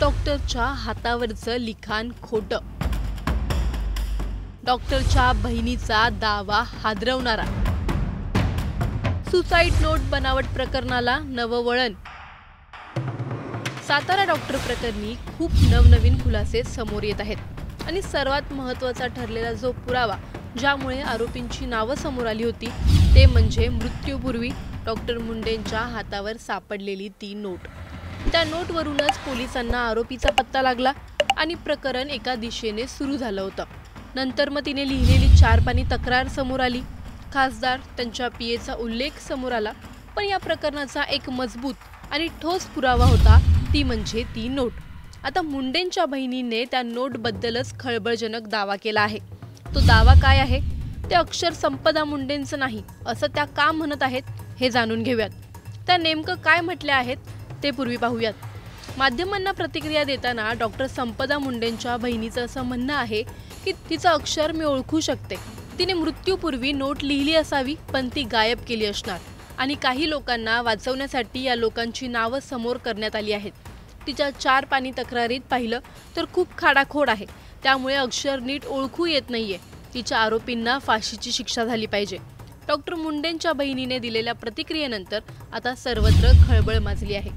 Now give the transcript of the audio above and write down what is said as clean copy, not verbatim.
डॉक्टरच्या हातावरचं लिखाण खोटं. डॉक्टरच्या बहिणीचा दावा हादरवणारा. सुसाईड नोट बनावट प्रकरणाला नवं वळण. सातारा डॉक्टर प्रकरणी खूप नवनवीन खुलासे समोर येत आहेत आणि सर्वात महत्त्वाचा ठरलेला जो पुरावा ज्यामुळे आरोपींची नावं समोर आली होती ते म्हणजे मृत्यूपूर्वी डॉक्टर मुंडेंच्या हातावर सापडलेली ती नोट. त्या नोटवरूनच पोलिसांना आरोपीचा पत्ता लागला आणि प्रकरण एका दिशेने सुरू झालं होतं. नंतर मग तिने लिहिलेली 4 पानी तक्रार समोर आली. खासदार त्यांच्या पीएचा उल्लेख समोर आला. पण या प्रकरणाचा एक मजबूत आणि ठोस पुरावा होता ती म्हणजे ती नोट. आता मुंडेंच्या बहिणीने त्या नोटबद्दलच खळबळजनक दावा केला आहे. तो दावा काय आहे ते अक्षर संपदा मुंडेंचं नाही असं त्या का म्हणत आहेत हे जाणून घेऊयात. त्या नेमकं काय म्हटले आहेत ते पूर्वी पाहूयात. माध्यमांना प्रतिक्रिया देताना डॉक्टर संपदा मुंडेंच्या बहिणीचं असं म्हणणं आहे की तिचं अक्षर मी ओळखू शकते. तिने मृत्यूपूर्वी नोट लिहिली असावी पण ती गायब केली असणार आणि काही लोकांना वाचवण्यासाठी या लोकांची नावं समोर करण्यात आली आहेत. तिच्या 4 पानी तक्रारीत पाहिलं तर खूप खाडाखोड आहे. त्यामुळे अक्षर नीट ओळखू येत नाहीये. तिच्या आरोपींना फाशीची शिक्षा झाली पाहिजे. डॉक्टर मुंडेंच्या बहिणीने दिलेल्या प्रतिक्रियेनंतर आता सर्वत्र खळबळ माजली आहे.